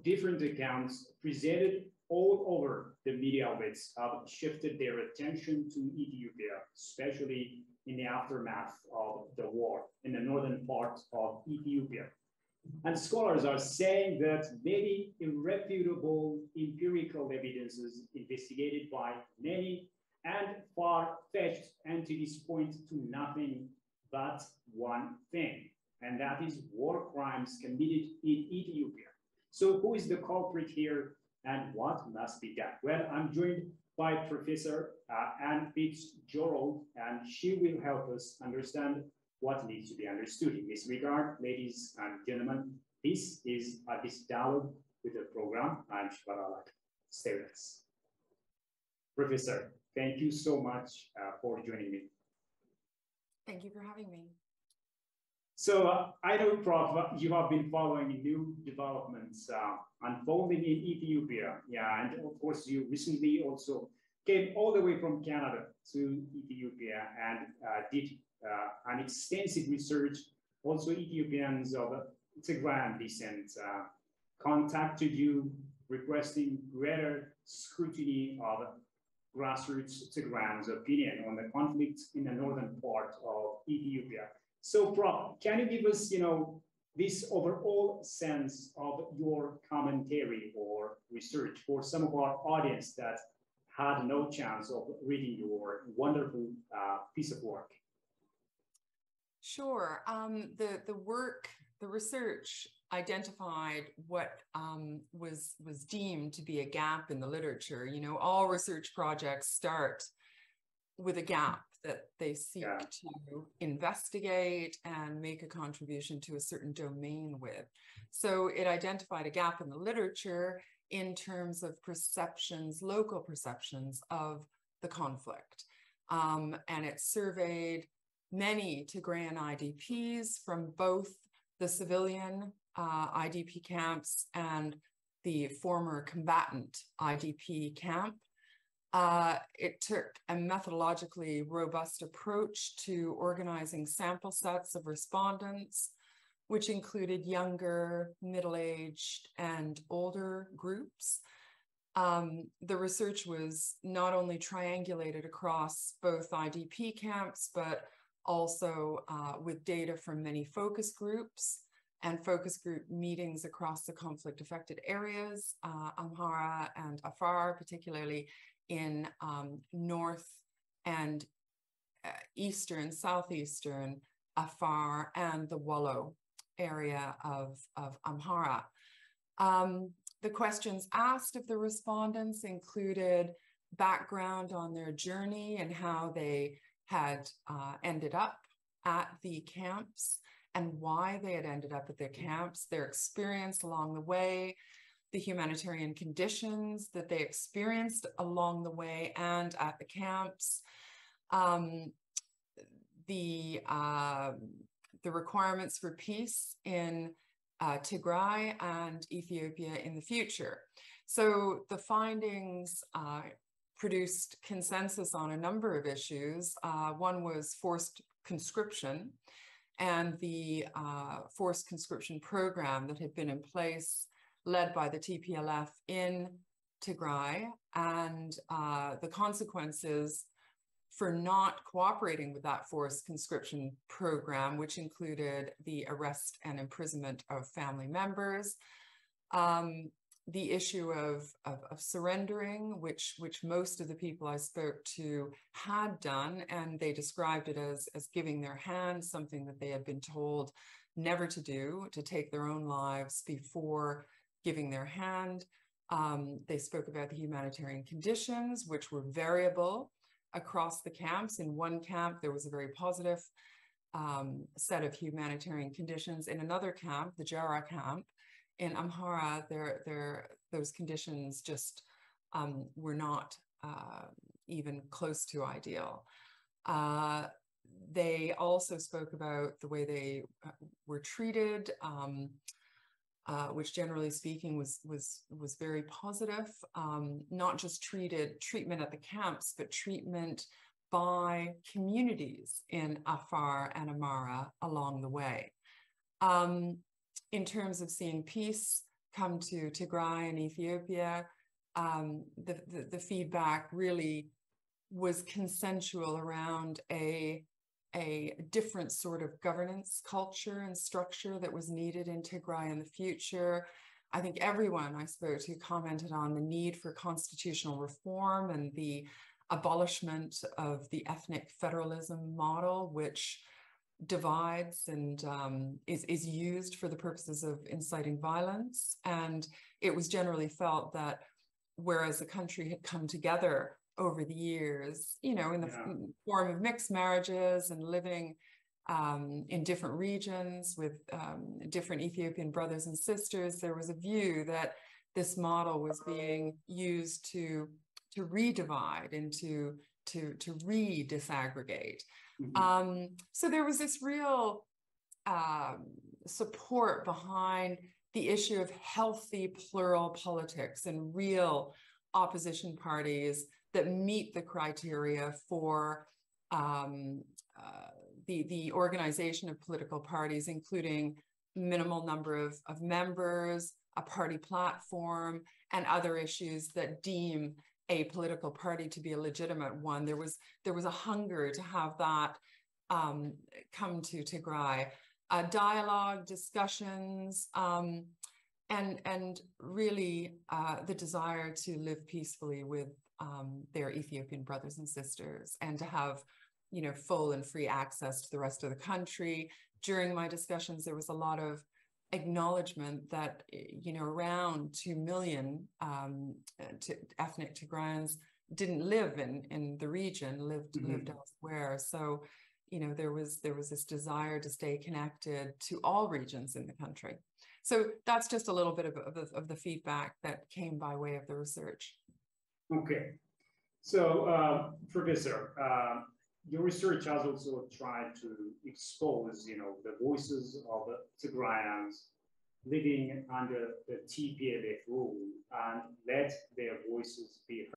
different accounts presented all over the media outlets have shifted their attention to Ethiopia, especially in the aftermath of the war in the northern part of Ethiopia. And scholars are saying that many irrefutable empirical evidences investigated by many and far-fetched entities point to nothing but one thing, and that is war crimes committed in Ethiopia. So who is the culprit here and what must be done? Well, I'm joined by Professor Fitz-Gerald, and she will help us understand what needs to be understood. In this regard, ladies and gentlemen, this is Addis Dialogue with the program. I'm Fitz-Gerald. Stay with us. Professor, thank you so much for joining me. Thank you for having me. So I know, Prof, you have been following new developments unfolding in Ethiopia. Yeah, and of course, you recently also came all the way from Canada to Ethiopia and did an extensive research. Also, Ethiopians of Tigrayan descent contacted you requesting greater scrutiny of grassroots Tigrayans' opinion on the conflict in the northern part of Ethiopia. So, Prof, can you give us, this overall sense of your commentary or research for some of our audience that had no chance of reading your wonderful piece of work? Sure. The research identified what was deemed to be a gap in the literature. All research projects start with a gap that they seek to investigate and make a contribution to a certain domain with. So it identified a gap in the literature in terms of perceptions, local perceptions of the conflict. And it surveyed many Tigrayan IDPs from both the civilian IDP camps and the former combatant IDP camp. It took a methodologically robust approach to organizing sample sets of respondents, which included younger, middle-aged, and older groups. The research was not only triangulated across both IDP camps, but also with data from many focus groups and focus group meetings across the conflict-affected areas, Amhara and Afar, particularly in north and eastern, southeastern Afar and the Wollo area of Amhara. The questions asked of the respondents included background on their journey and how they had ended up at the camps and why they had ended up at their camps, their experience along the way, the humanitarian conditions that they experienced along the way and at the camps, the requirements for peace in Tigray and Ethiopia in the future. So the findings produced consensus on a number of issues. One was forced conscription and the forced conscription program that had been in place led by the TPLF in Tigray, and the consequences for not cooperating with that forced conscription program, which included the arrest and imprisonment of family members, the issue of surrendering, which most of the people I spoke to had done, and they described it as giving their hand, something that they had been told never to do, to take their own lives before giving their hand. They spoke about the humanitarian conditions, which were variable across the camps. In one camp, there was a very positive set of humanitarian conditions. In another camp, the Jara camp, in Amhara, those conditions just were not even close to ideal. They also spoke about the way they were treated, which generally speaking was very positive. Not just treatment at the camps, but treatment by communities in Afar and Amhara along the way. In terms of seeing peace come to Tigray in Ethiopia, the feedback really was consensual around a different sort of governance culture and structure that was needed in Tigray in the future. I think everyone I spoke to commented on the need for constitutional reform and the abolishment of the ethnic federalism model, which divides and is used for the purposes of inciting violence. And it was generally felt that whereas the country had come together over the years, you know, in the form of mixed marriages and living in different regions with different Ethiopian brothers and sisters, there was a view that this model was being used to re-divide and to re-disaggregate. So there was this real support behind the issue of healthy plural politics and real opposition parties that meet the criteria for the organization of political parties, including minimal number of members, a party platform, and other issues that deem a political party to be a legitimate one. There was a hunger to have that come to Tigray. Dialogue, discussions, and really the desire to live peacefully with their Ethiopian brothers and sisters, and to have, you know, full and free access to the rest of the country. During my discussions, there was a lot of acknowledgement that, you know, around 2 million ethnic Tigrayans didn't live in the region, lived elsewhere. So, you know, there was this desire to stay connected to all regions in the country. So that's just a little bit of the feedback that came by way of the research. Okay, so Professor, your research has also tried to expose, you know, the voices of the Tigrayans living under the TPLF rule and let their voices be heard.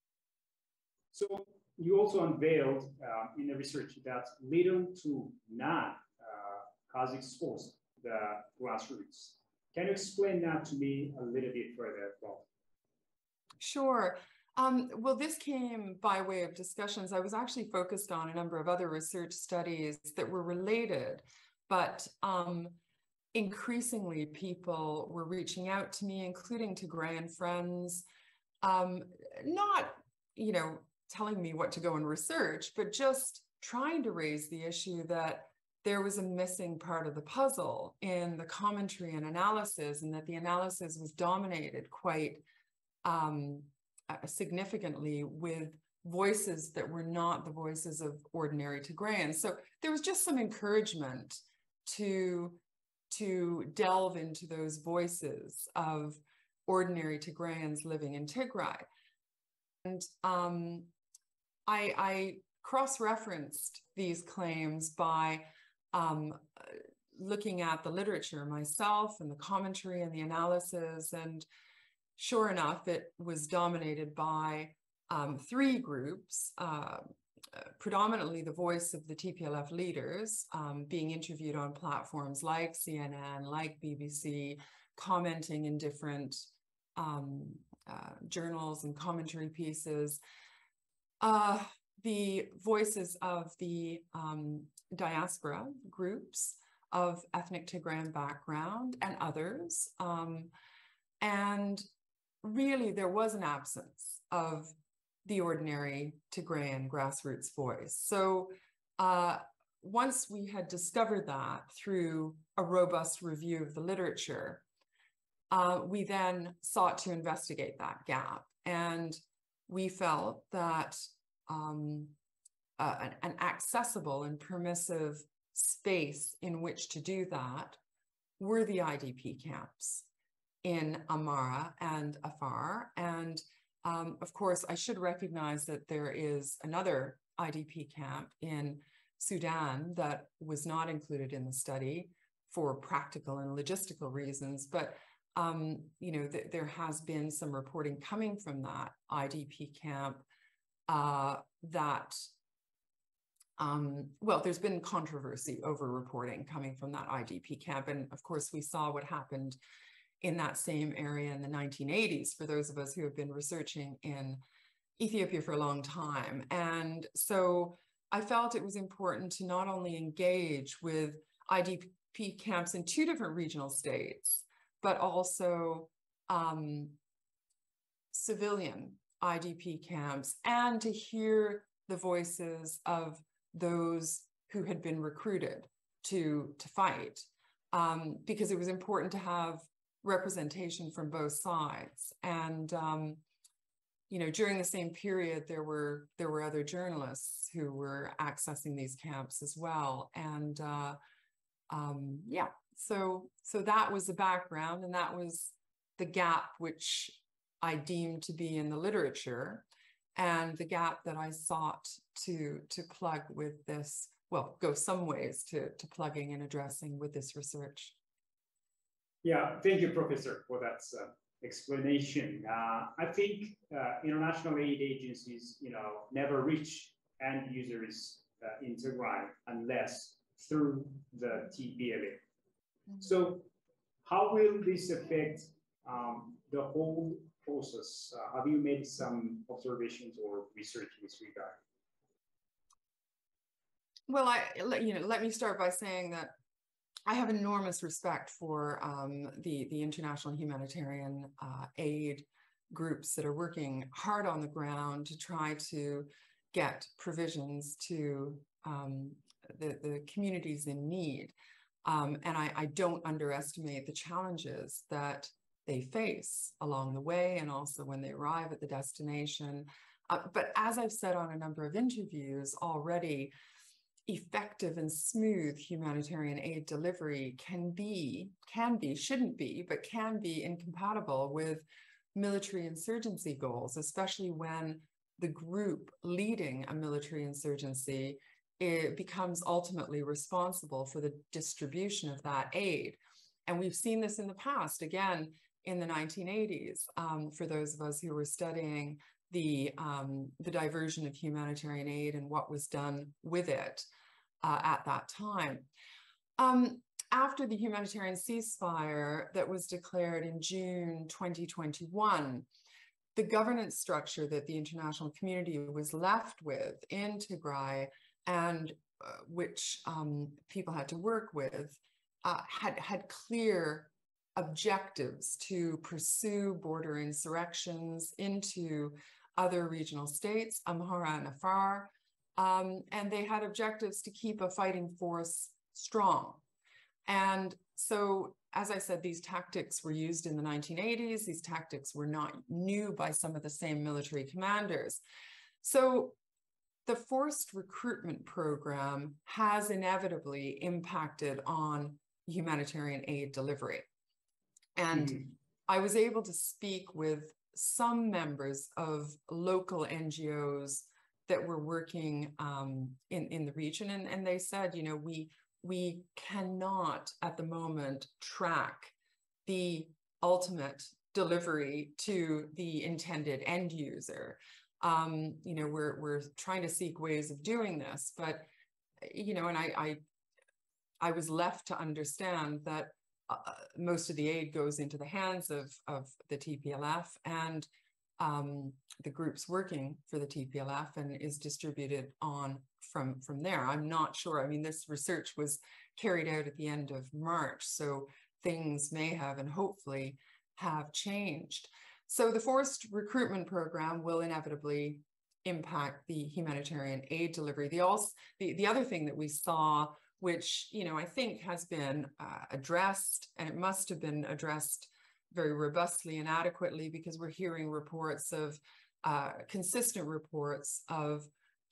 So you also unveiled in the research that little to none has exposed the grassroots. Can you explain that to me a little bit further, Bob? Sure. Well, this came by way of discussions. I was actually focused on a number of other research studies that were related, but increasingly people were reaching out to me, including Tigrayan friends, not, you know, telling me what to go and research, but just trying to raise the issue that there was a missing part of the puzzle in the commentary and analysis, and that the analysis was dominated quite significantly with voices that were not the voices of ordinary Tigrayans. So there was just some encouragement to delve into those voices of ordinary Tigrayans living in Tigray. And I cross-referenced these claims by looking at the literature myself and the commentary and the analysis, and sure enough, it was dominated by three groups, predominantly the voice of the TPLF leaders being interviewed on platforms like CNN, like BBC, commenting in different journals and commentary pieces. The voices of the diaspora groups of ethnic Tigrayan background and others. And really, there was an absence of the ordinary Tigrayan grassroots voice. So once we had discovered that through a robust review of the literature, we then sought to investigate that gap. And we felt that an accessible and permissive space in which to do that were the IDP camps in Amara and Afar. And of course, I should recognize that there is another IDP camp in Sudan that was not included in the study for practical and logistical reasons. But you know, there has been some reporting coming from that IDP camp well, there's been controversy over reporting coming from that IDP camp. And of course, we saw what happened in that same area in the 1980s, for those of us who have been researching in Ethiopia for a long time. And so I felt it was important to not only engage with IDP camps in 2 different regional states, but also civilian IDP camps, and to hear the voices of those who had been recruited to fight, because it was important to have representation from both sides. And you know, during the same period, there were other journalists who were accessing these camps as well. And yeah, so that was the background, and that was the gap which I deemed to be in the literature, and the gap that I sought to plug with this, well, go some ways to plugging and addressing with this research. Yeah, thank you, Professor, for that explanation. I think international aid agencies, never reach end users in Tigray unless through the TPLA. Mm-hmm. So how will this affect the whole process? Have you made some observations or research in this regard? Well, let me start by saying that I have enormous respect for the international humanitarian aid groups that are working hard on the ground to try to get provisions to the communities in need. And I don't underestimate the challenges that they face along the way, and also when they arrive at the destination. But as I've said on a number of interviews already, effective and smooth humanitarian aid delivery can be, shouldn't be, but can be incompatible with military insurgency goals, especially when the group leading a military insurgency becomes ultimately responsible for the distribution of that aid. And we've seen this in the past, again, in the 1980s, for those of us who were studying the diversion of humanitarian aid and what was done with it at that time. After the humanitarian ceasefire that was declared in June 2021, the governance structure that the international community was left with in Tigray, and which people had to work with, had clear objectives to pursue border insurrections into other regional states, Amhara and Afar, and they had objectives to keep a fighting force strong. And so, as I said, these tactics were used in the 1980s. These tactics were not new by some of the same military commanders. So the forced recruitment program has inevitably impacted on humanitarian aid delivery. And I was able to speak with some members of local NGOs that were working in the region, and they said, we cannot at the moment track the ultimate delivery to the intended end user. We're trying to seek ways of doing this, but and I was left to understand that most of the aid goes into the hands of the TPLF and the groups working for the TPLF, and is distributed on from there. I'm not sure. I mean, this research was carried out at the end of March, so things may have and hopefully have changed. So the forced recruitment program will inevitably impact the humanitarian aid delivery. The other thing that we saw, which I think has been addressed, and it must have been addressed very robustly and adequately, because we're hearing reports of consistent reports of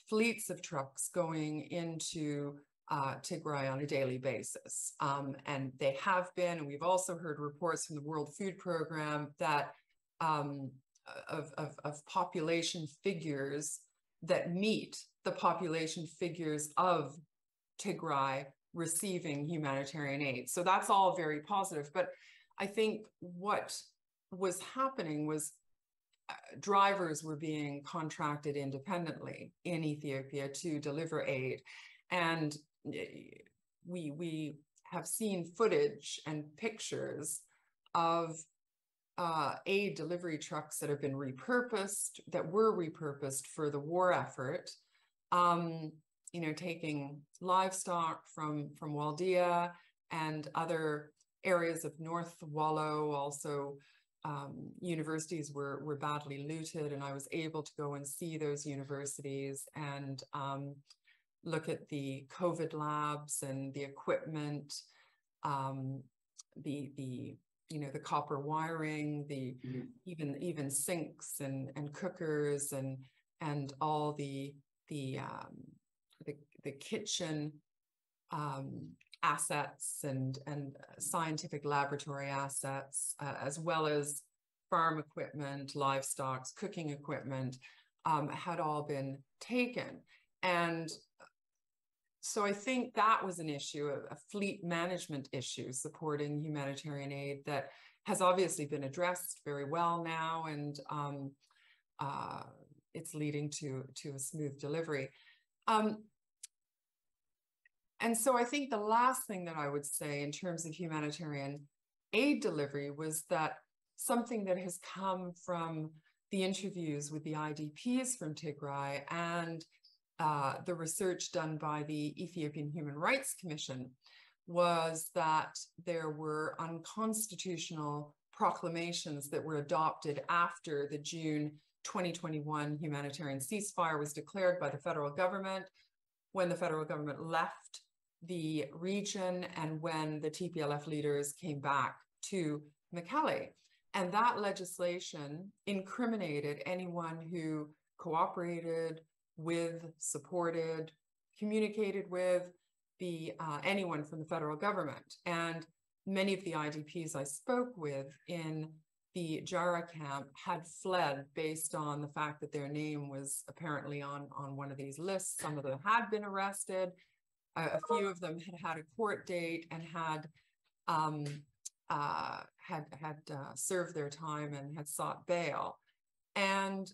fleets of trucks going into Tigray on a daily basis. And they have been, and we've also heard reports from the World Food Program that of population figures that meet the population figures of Tigray receiving humanitarian aid. So that's all very positive. But I think what was happening was drivers were being contracted independently in Ethiopia to deliver aid. And we have seen footage and pictures of aid delivery trucks that have been repurposed, that were repurposed for the war effort, you know, taking livestock from Waldea and other areas of North Wallow. Also, universities were badly looted, and I was able to go and see those universities and look at the COVID labs and the equipment, you know, the copper wiring, the even sinks and cookers and all the kitchen assets and scientific laboratory assets, as well as farm equipment, livestock, cooking equipment, had all been taken. And so I think that was an issue, a fleet management issue supporting humanitarian aid that has obviously been addressed very well now, and it's leading to a smooth delivery. And so I think the last thing that I would say in terms of humanitarian aid delivery was that something that has come from the interviews with the IDPs from Tigray and the research done by the Ethiopian Human Rights Commission was that there were unconstitutional proclamations that were adopted after the June 2021 humanitarian ceasefire was declared by the federal government, when the federal government left the region and when the TPLF leaders came back to Mekelle. And that legislation incriminated anyone who cooperated with, supported, communicated with anyone from the federal government. And many of the IDPs I spoke with in the Jara camp had fled based on the fact that their name was apparently on one of these lists. Some of them had been arrested. A few of them had a court date and had served their time and had sought bail. And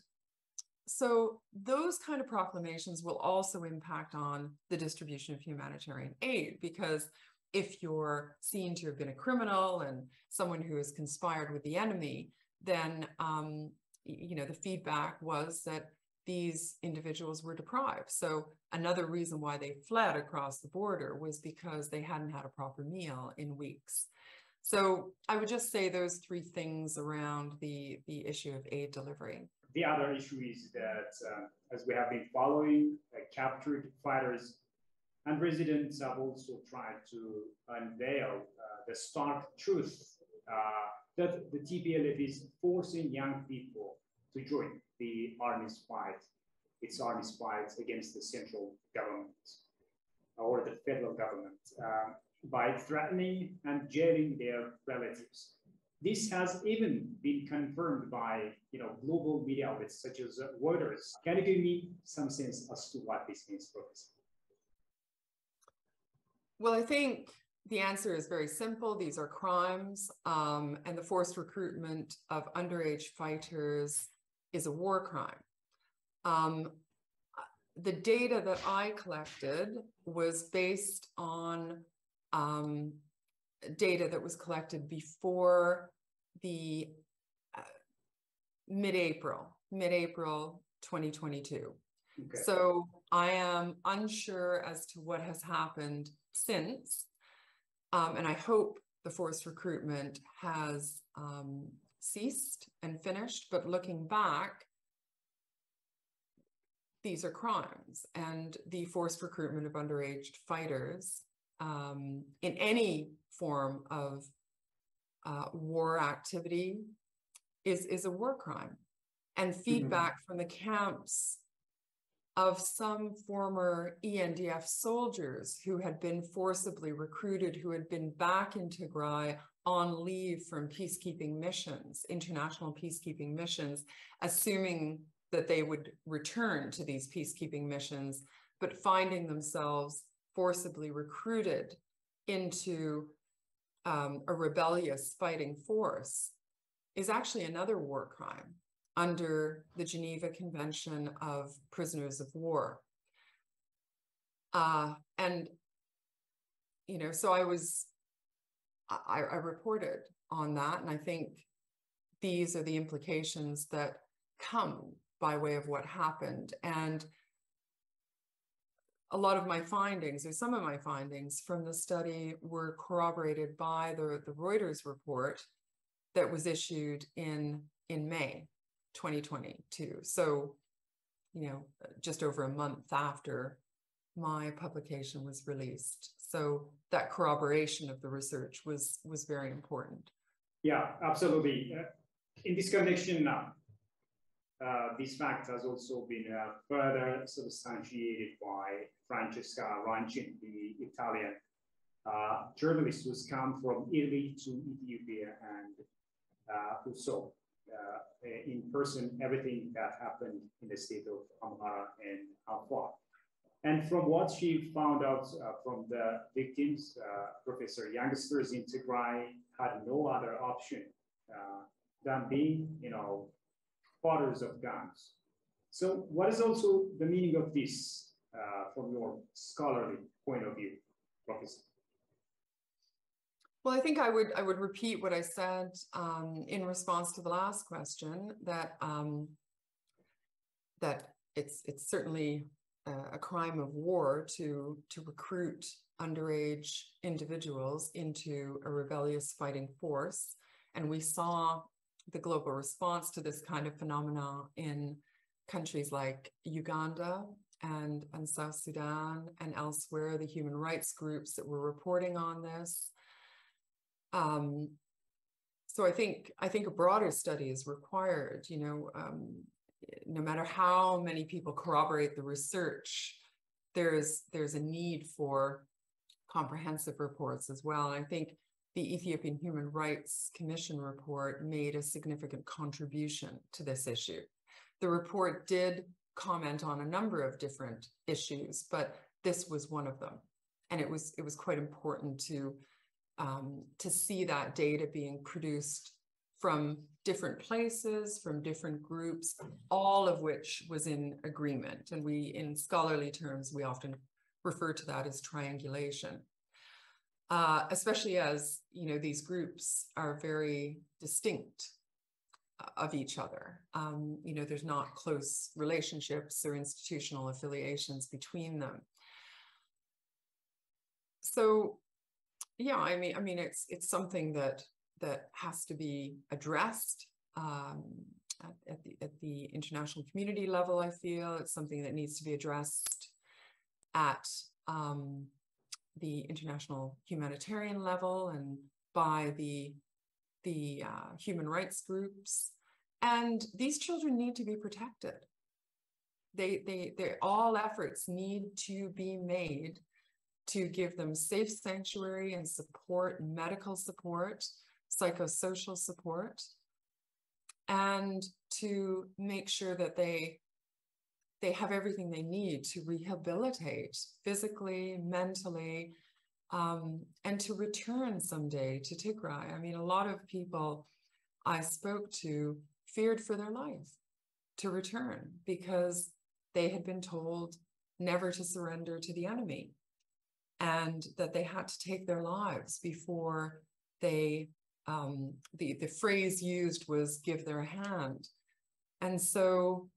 so those kind of proclamations will also impact on the distribution of humanitarian aid, because if you're seen to have been a criminal and someone who has conspired with the enemy, then you know, the feedback was that these individuals were deprived. So another reason why they fled across the border was because they hadn't had a proper meal in weeks. So I would just say those three things around the issue of aid delivery. The other issue is that, as we have been following, captured fighters and residents have also tried to unveil the stark truth that the TPLF is forcing young people to join the army's fight, its army's fight against the central government or the federal government by threatening and jailing their relatives. This has even been confirmed by, you know, global media outlets such as Reuters. Can you give me some sense as to what this means, Professor? Well, I think the answer is very simple. These are crimes, and the forced recruitment of underage fighters is a war crime. The data that I collected was based on data that was collected before the mid-April 2022. Okay. So I am unsure as to what has happened since, and I hope the forced recruitment has ceased and finished, but looking back, these are crimes, and the forced recruitment of underage fighters in any form of war activity is a war crime. And feedback from the camps of some former ENDF soldiers who had been forcibly recruited, who had been back in Tigray on leave from peacekeeping missions, international peacekeeping missions, assuming that they would return to these peacekeeping missions, but finding themselves forcibly recruited into a rebellious fighting force is actually another war crime under the Geneva Convention of Prisoners of War. And, you know, so I reported on that. And I think these are the implications that come by way of what happened. And a lot of my findings, or some of my findings from the study, were corroborated by the Reuters report that was issued in May 2022. So, you know, just over a month after my publication was released. So that corroboration of the research was very important. Yeah, absolutely. In this connection now, this fact has also been further substantiated by Francesca Rancin, the Italian journalist who's come from Italy to Ethiopia and who saw in person everything that happened in the state of Amhara and Afar. And from what she found out from the victims, Professor, youngsters in Tigray had no other option than being, you know, fathers of guns. So what is also the meaning of this from your scholarly point of view, Professor? Well, I think I would repeat what I said in response to the last question, that that it's certainly a crime of war to recruit underage individuals into a rebellious fighting force. And we saw the global response to this kind of phenomena in countries like Uganda and South Sudan and elsewhere, the human rights groups that were reporting on this. So I think a broader study is required, you know, no matter how many people corroborate the research, there's a need for comprehensive reports as well. And I think the Ethiopian Human Rights Commission report made a significant contribution to this issue. The report did comment on a number of different issues, but this was one of them. And it was quite important to see that data being produced from different places, from different groups, all of which was in agreement. And we, in scholarly terms, we often refer to that as triangulation. Especially as, you know, these groups are very distinct of each other. You know, there's not close relationships or institutional affiliations between them. So, yeah, I mean, it's something that has to be addressed at the international community level. I feel it's something that needs to be addressed at the international humanitarian level and by the human rights groups. And these children need to be protected. All efforts need to be made to give them safe sanctuary and support, medical support, psychosocial support, and to make sure that they have everything they need to rehabilitate physically, mentally, and to return someday to Tigray. I mean, a lot of people I spoke to feared for their life to return because they had been told never to surrender to the enemy and that they had to take their lives before they, the phrase used was give their hand. And so,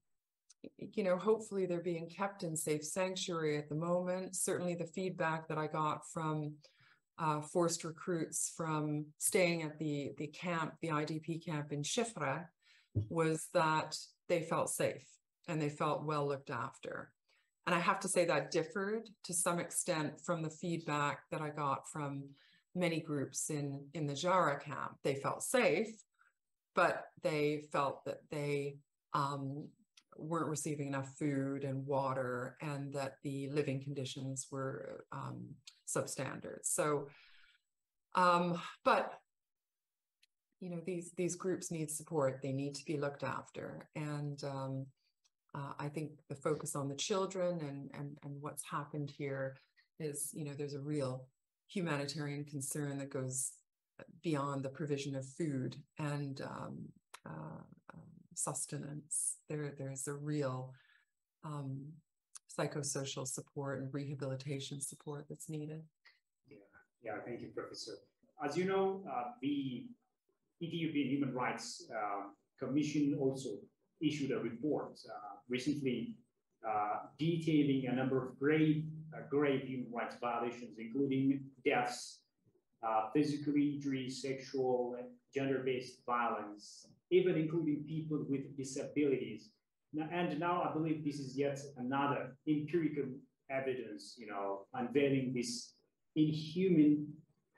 you know, hopefully they're being kept in safe sanctuary at the moment. Certainly the feedback that I got from forced recruits from staying at the camp, the IDP camp in Shifra, was that they felt safe and they felt well looked after. And I have to say that differed to some extent from the feedback that I got from many groups in the Jara camp. They felt safe, but they felt that they weren't receiving enough food and water, and that the living conditions were substandard. So, but you know, these groups need support. They need to be looked after, and I think the focus on the children and what's happened here is, you know, there's a real humanitarian concern that goes beyond the provision of food and sustenance. There's a real psychosocial support and rehabilitation support that's needed. Yeah, thank you, Professor. As you know, the Ethiopian Human Rights Commission also issued a report recently detailing a number of grave human rights violations, including deaths, physical injury, sexual and gender-based violence, even including people with disabilities. And now I believe this is yet another empirical evidence, unveiling these inhuman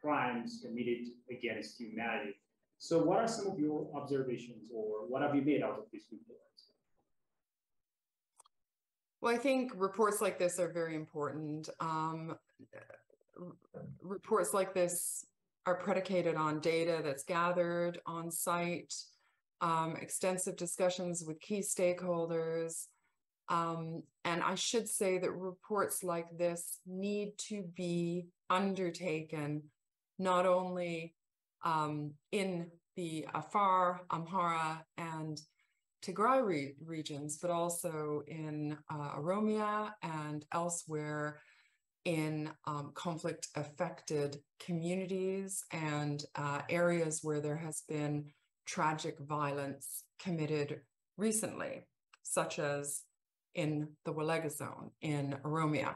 crimes committed against humanity. So what are some of your observations, or what have you made out of this report? Well, I think reports like this are very important. Reports like this are predicated on data that's gathered on site, extensive discussions with key stakeholders. And I should say that reports like this need to be undertaken not only in the Afar, Amhara, and Tigray regions, but also in Oromia and elsewhere in conflict-affected communities and areas where there has been tragic violence committed recently, such as in the Walega zone in Oromia.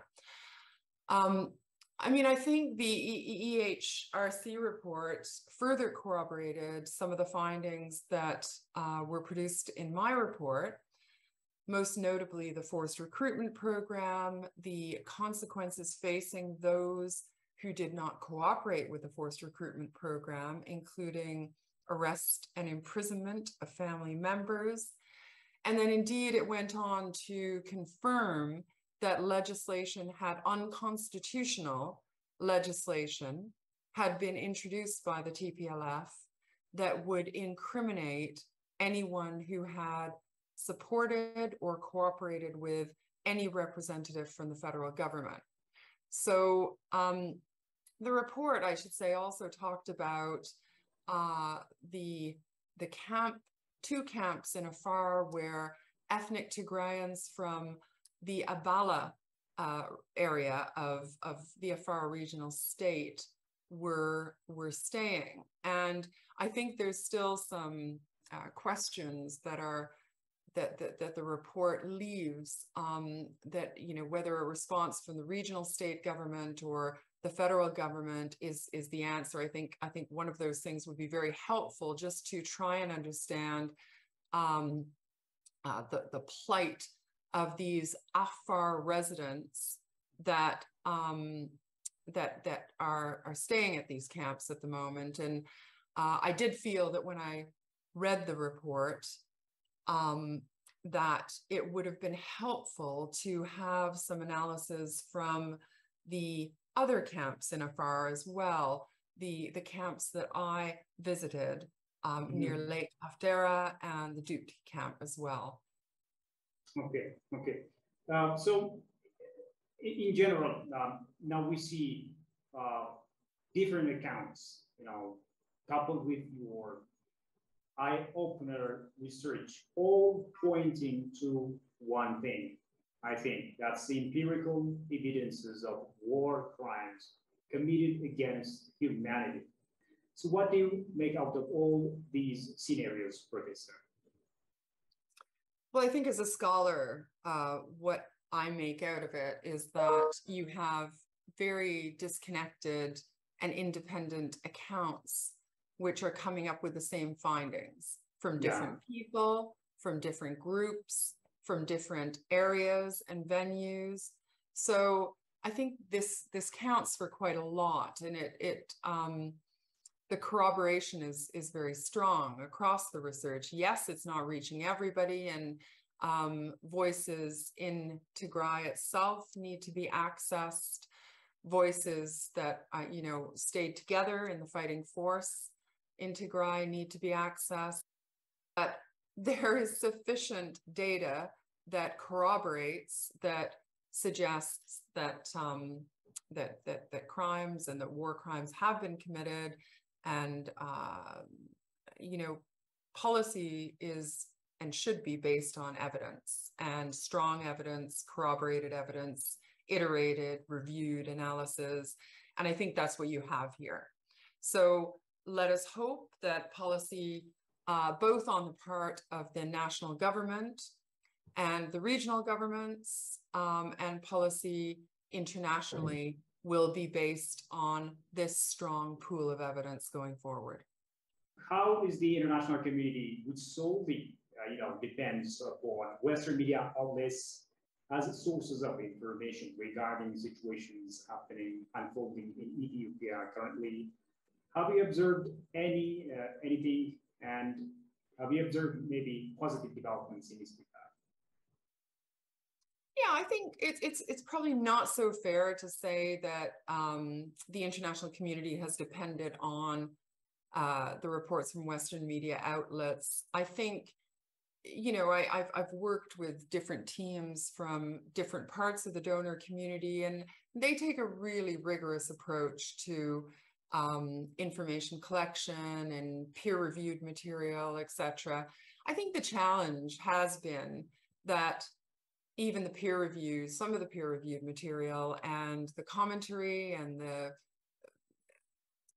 I mean, I think the EHRC report further corroborated some of the findings that were produced in my report, most notably the forced recruitment program, the consequences facing those who did not cooperate with the forced recruitment program, including arrest and imprisonment of family members. And then indeed it went on to confirm that legislation had unconstitutional legislation had been introduced by the TPLF that would incriminate anyone who had supported or cooperated with any representative from the federal government. So the report, I should say, also talked about the two camps in Afar where ethnic Tigrayans from the Abala area of the Afar regional state were staying. And I think there's still some questions that the report leaves, that, whether a response from the regional state government or the federal government is the answer. I think one of those things would be very helpful, just to try and understand the plight of these Afar residents that that are staying at these camps at the moment. And I did feel that when I read the report, that it would have been helpful to have some analysis from the other camps in Afar as well, the camps that I visited near Lake Afdera and the Dut camp as well. Okay. So in general, now we see different accounts, coupled with your eye-opener research, all pointing to one thing. I think that's the empirical evidences of war crimes committed against humanity. So what do you make out of all these scenarios, Professor? Well, I think as a scholar, what I make out of it is that you have very disconnected and independent accounts which are coming up with the same findings from different people, from different groups, from different areas and venues. So I think this counts for quite a lot, and the corroboration is very strong across the research. Yes, it's not reaching everybody, and voices in Tigray itself need to be accessed. Voices that stayed together in the fighting force in Tigray need to be accessed. But there is sufficient data that corroborates, that suggests that that crimes and that war crimes have been committed, and policy is and should be based on evidence, and strong evidence, corroborated evidence, iterated, reviewed analysis. And I think that's what you have here. So let us hope that policy, both on the part of the national government and the regional governments, and policy internationally will be based on this strong pool of evidence going forward. How is the international community, which solely depends upon Western media outlets as sources of information regarding situations unfolding in Ethiopia currently, have you observed anything, and have you observed maybe positive developments in this regard? Yeah, I think it's probably not so fair to say that the international community has depended on the reports from Western media outlets. I think, I've worked with different teams from different parts of the donor community, and they take a really rigorous approach to information collection and peer-reviewed material, etc. I think the challenge has been that even the peer reviews, some of the peer-reviewed material and the commentary and the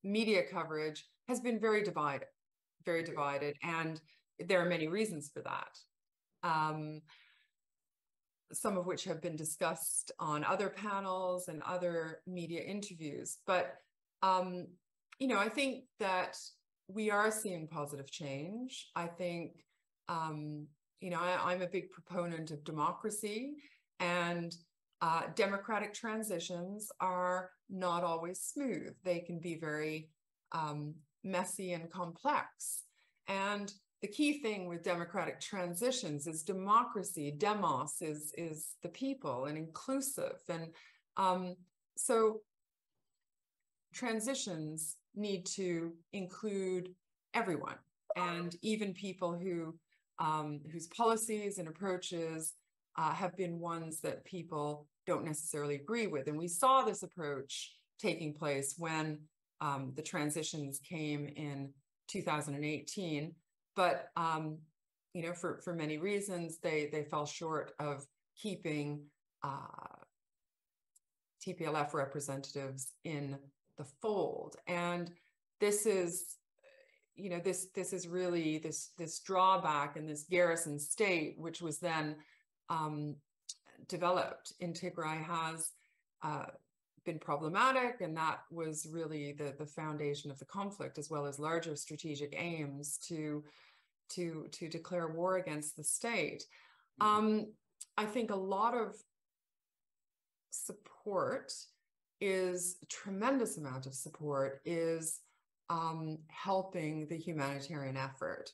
media coverage has been very divided, and there are many reasons for that. Some of which have been discussed on other panels and other media interviews. But, I think that we are seeing positive change. I think, I'm a big proponent of democracy, and democratic transitions are not always smooth. They can be very messy and complex. And the key thing with democratic transitions is democracy. Demos is the people and inclusive. And so transitions need to include everyone, and even people whose policies and approaches have been ones that people don't necessarily agree with. And we saw this approach taking place when the transitions came in 2018. But, for many reasons, they fell short of keeping TPLF representatives in the fold. And this is, this is really this drawback in this garrison state, which was then developed in Tigray, has been problematic, and that was really the foundation of the conflict, as well as larger strategic aims to declare war against the state. I think a lot of support is a tremendous amount of support is helping the humanitarian effort.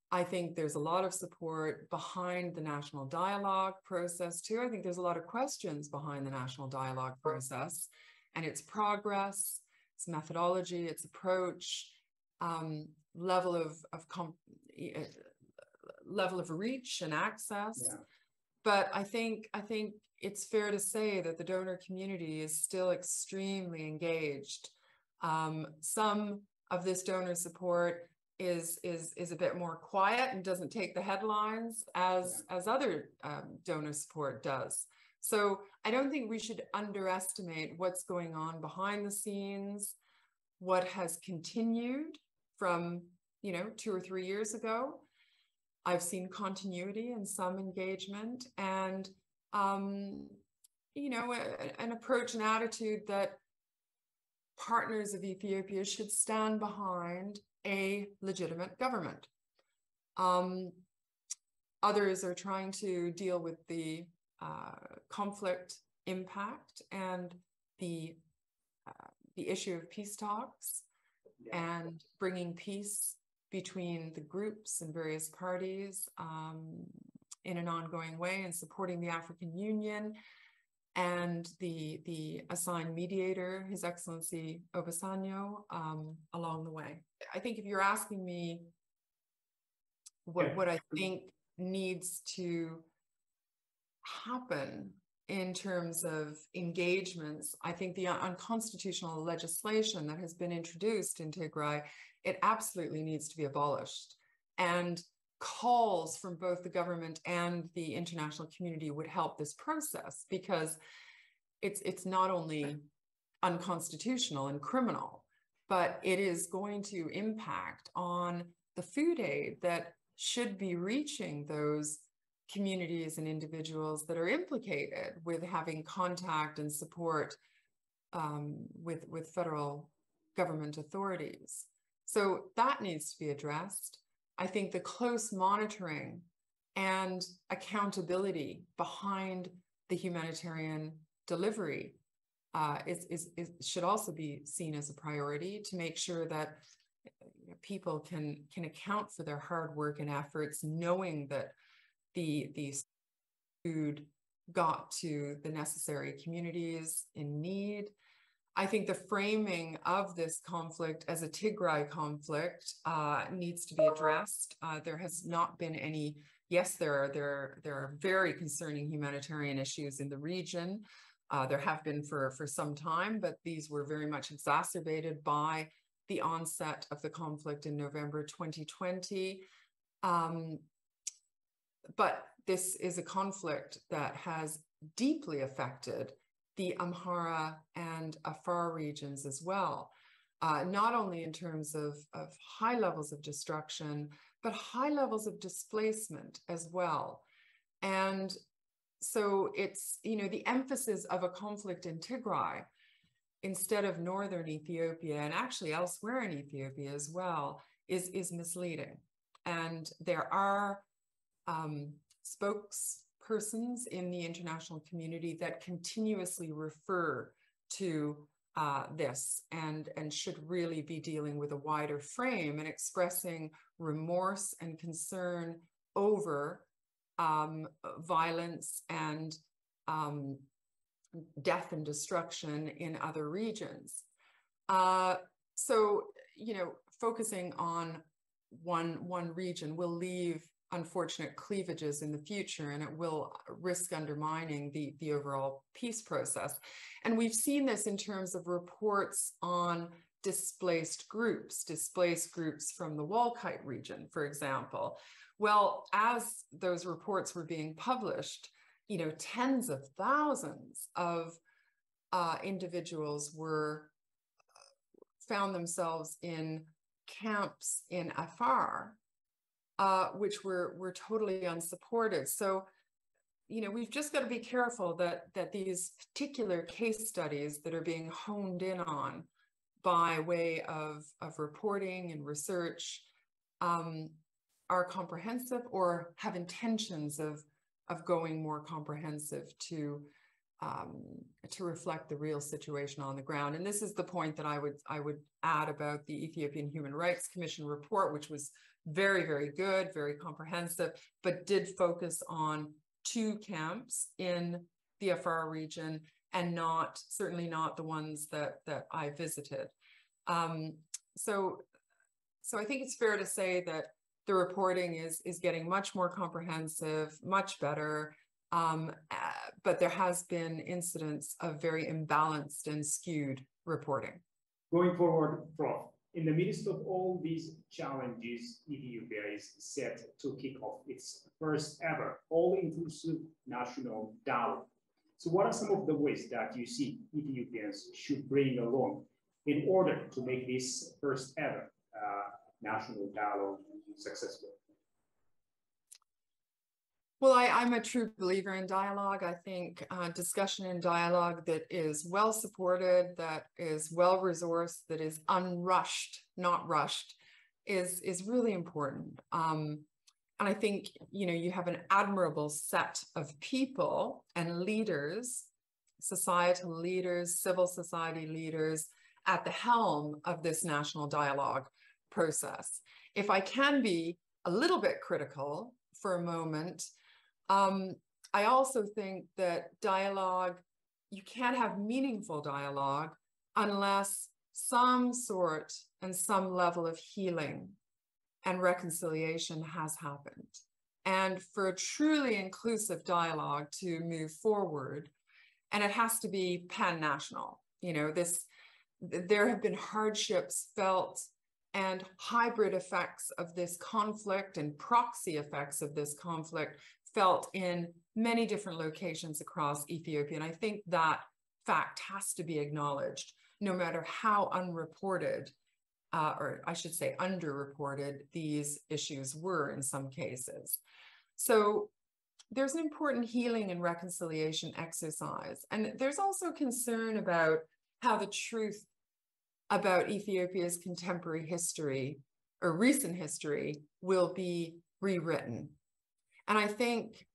I think there's a lot of support behind the national dialogue process too. I think there's a lot of questions behind the national dialogue process and its progress, its methodology, its approach, level of reach and access. Yeah. But I think it's fair to say that the donor community is still extremely engaged. Some of this donor support is a bit more quiet and doesn't take the headlines as other donor support does. So I don't think we should underestimate what's going on behind the scenes, what has continued from 2 or 3 years ago. I've seen continuity and some engagement, and an approach and attitude that partners of Ethiopia should stand behind a legitimate government. Others are trying to deal with the conflict impact and the issue of peace talks and bringing peace between the groups and various parties in an ongoing way, and supporting the African Union and the assigned mediator, His Excellency Obasanjo, along the way. I think if you're asking me what I think needs to happen in terms of engagements, I think the unconstitutional legislation that has been introduced in Tigray, it absolutely needs to be abolished. And calls from both the government and the international community would help this process, because it's not only unconstitutional and criminal, but it is going to impact on the food aid that should be reaching those communities and individuals that are implicated with having contact and support with federal government authorities. So that needs to be addressed. I think the close monitoring and accountability behind the humanitarian delivery should also be seen as a priority, to make sure that people can account for their hard work and efforts, knowing that the food got to the necessary communities in need. I think the framing of this conflict as a Tigray conflict needs to be addressed. There has not been any. Yes, there are very concerning humanitarian issues in the region. There have been for some time, but these were very much exacerbated by the onset of the conflict in November 2020. But this is a conflict that has deeply affected the Amhara and Afar regions as well, not only in terms of high levels of destruction, but high levels of displacement as well. And so it's, the emphasis of a conflict in Tigray instead of northern Ethiopia, and actually elsewhere in Ethiopia as well, is misleading. And there are spokespersons in the international community that continuously refer to this and should really be dealing with a wider frame and expressing remorse and concern over violence and death and destruction in other regions. So, focusing on one region will leave unfortunate cleavages in the future, and it will risk undermining the overall peace process. And we've seen this in terms of reports on displaced groups from the Walkite region, for example. Well, as those reports were being published, tens of thousands of individuals found themselves in camps in Afar, which were totally unsupported. So, we've just got to be careful that these particular case studies that are being honed in on by way of reporting and research are comprehensive, or have intentions of going more comprehensive to reflect the real situation on the ground. And this is the point that I would add about the Ethiopian Human Rights Commission report, which was very, very good, very comprehensive, but did focus on 2 camps in the Afar region, and certainly not the ones that I visited. So I think it's fair to say that the reporting is getting much more comprehensive, much better, but there has been incidents of very imbalanced and skewed reporting. Going forward, Prof, in the midst of all these challenges, Ethiopia is set to kick off its first ever all-inclusive national dialogue. So what are some of the ways that you see Ethiopians should bring along in order to make this first ever national dialogue successful? Well, I'm a true believer in dialogue. I think discussion and dialogue that is well supported, that is well resourced, that is unrushed, not rushed, is really important. And I think, you have an admirable set of people and leaders, societal leaders, civil society leaders at the helm of this national dialogue process. If I can be a little bit critical for a moment, I also think that dialogue, you can't have meaningful dialogue unless some sort and some level of healing and reconciliation has happened. And for a truly inclusive dialogue to move forward, and it has to be pan-national, there have been hardships felt and hybrid effects of this conflict and proxy effects of this conflict felt in many different locations across Ethiopia. And I think that fact has to be acknowledged. no matter how unreported, or I should say underreported, these issues were in some cases. So there's an important healing and reconciliation exercise. And there's also concern about how the truth about Ethiopia's contemporary history or recent history will be rewritten. And I think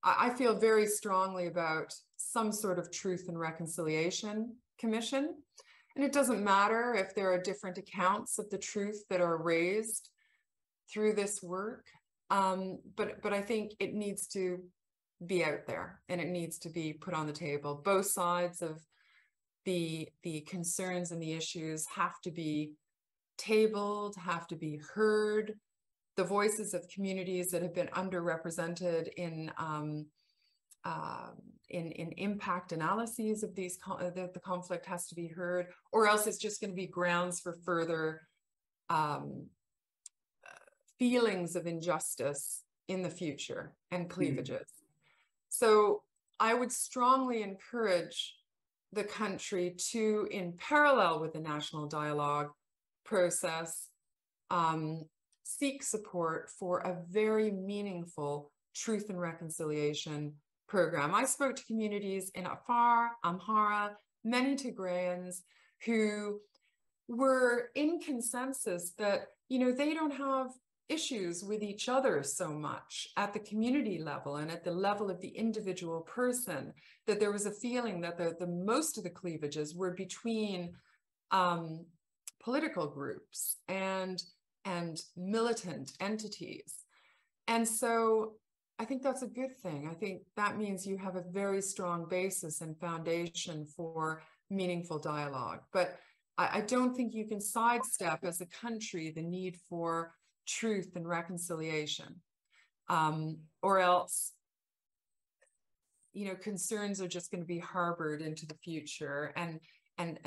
I feel very strongly about some sort of truth and reconciliation commission. And it doesn't matter if there are different accounts of the truth that are raised through this work. But I think it needs to be out there and it needs to be put on the table. Both sides of the concerns and the issues have to be tabled, have to be heard. The voices of communities that have been underrepresented in impact analyses of these the conflict has to be heard, or else it's just going to be grounds for further feelings of injustice in the future and cleavages. So I would strongly encourage the country to, in parallel with the national dialogue process, seek support for a very meaningful truth and reconciliation program. I spoke to communities in Afar, Amhara, many Tigrayans who were in consensus that, you know, they don't have issues with each other so much at the community level and at the level of the individual person, that there was a feeling that the most of the cleavages were between political groups and militant entities. And so I think that's a good thing. I think that means you have a very strong basis and foundation for meaningful dialogue. But I don't think you can sidestep as a country the need for truth and reconciliation, or else, you know, concerns are just going to be harbored into the future, and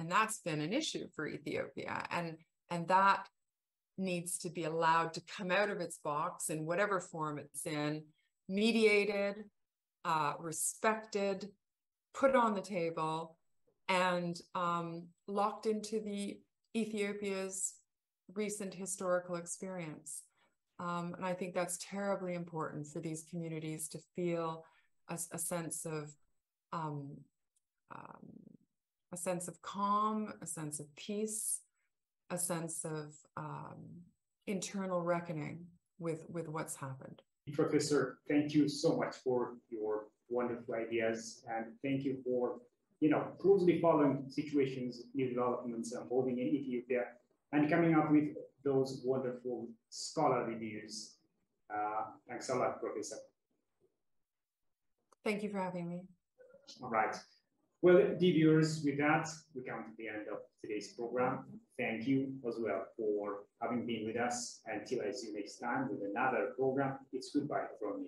that's been an issue for Ethiopia, and that needs to be allowed to come out of its box in whatever form it's in, mediated, respected, put on the table, and locked into the Ethiopia's recent historical experience. And I think that's terribly important for these communities to feel a sense of calm, a sense of peace, a sense of internal reckoning with what's happened. Professor, thank you so much for your wonderful ideas, and thank you for, you know, closely following situations, new developments unfolding in Ethiopia, and coming up with those wonderful scholarly views. Thanks a lot, Professor. Thank you for having me. All right. Well, dear viewers, with that, we come to the end of today's program. Thank you as well for having been with us. Until I see you next time with another program, it's goodbye from me.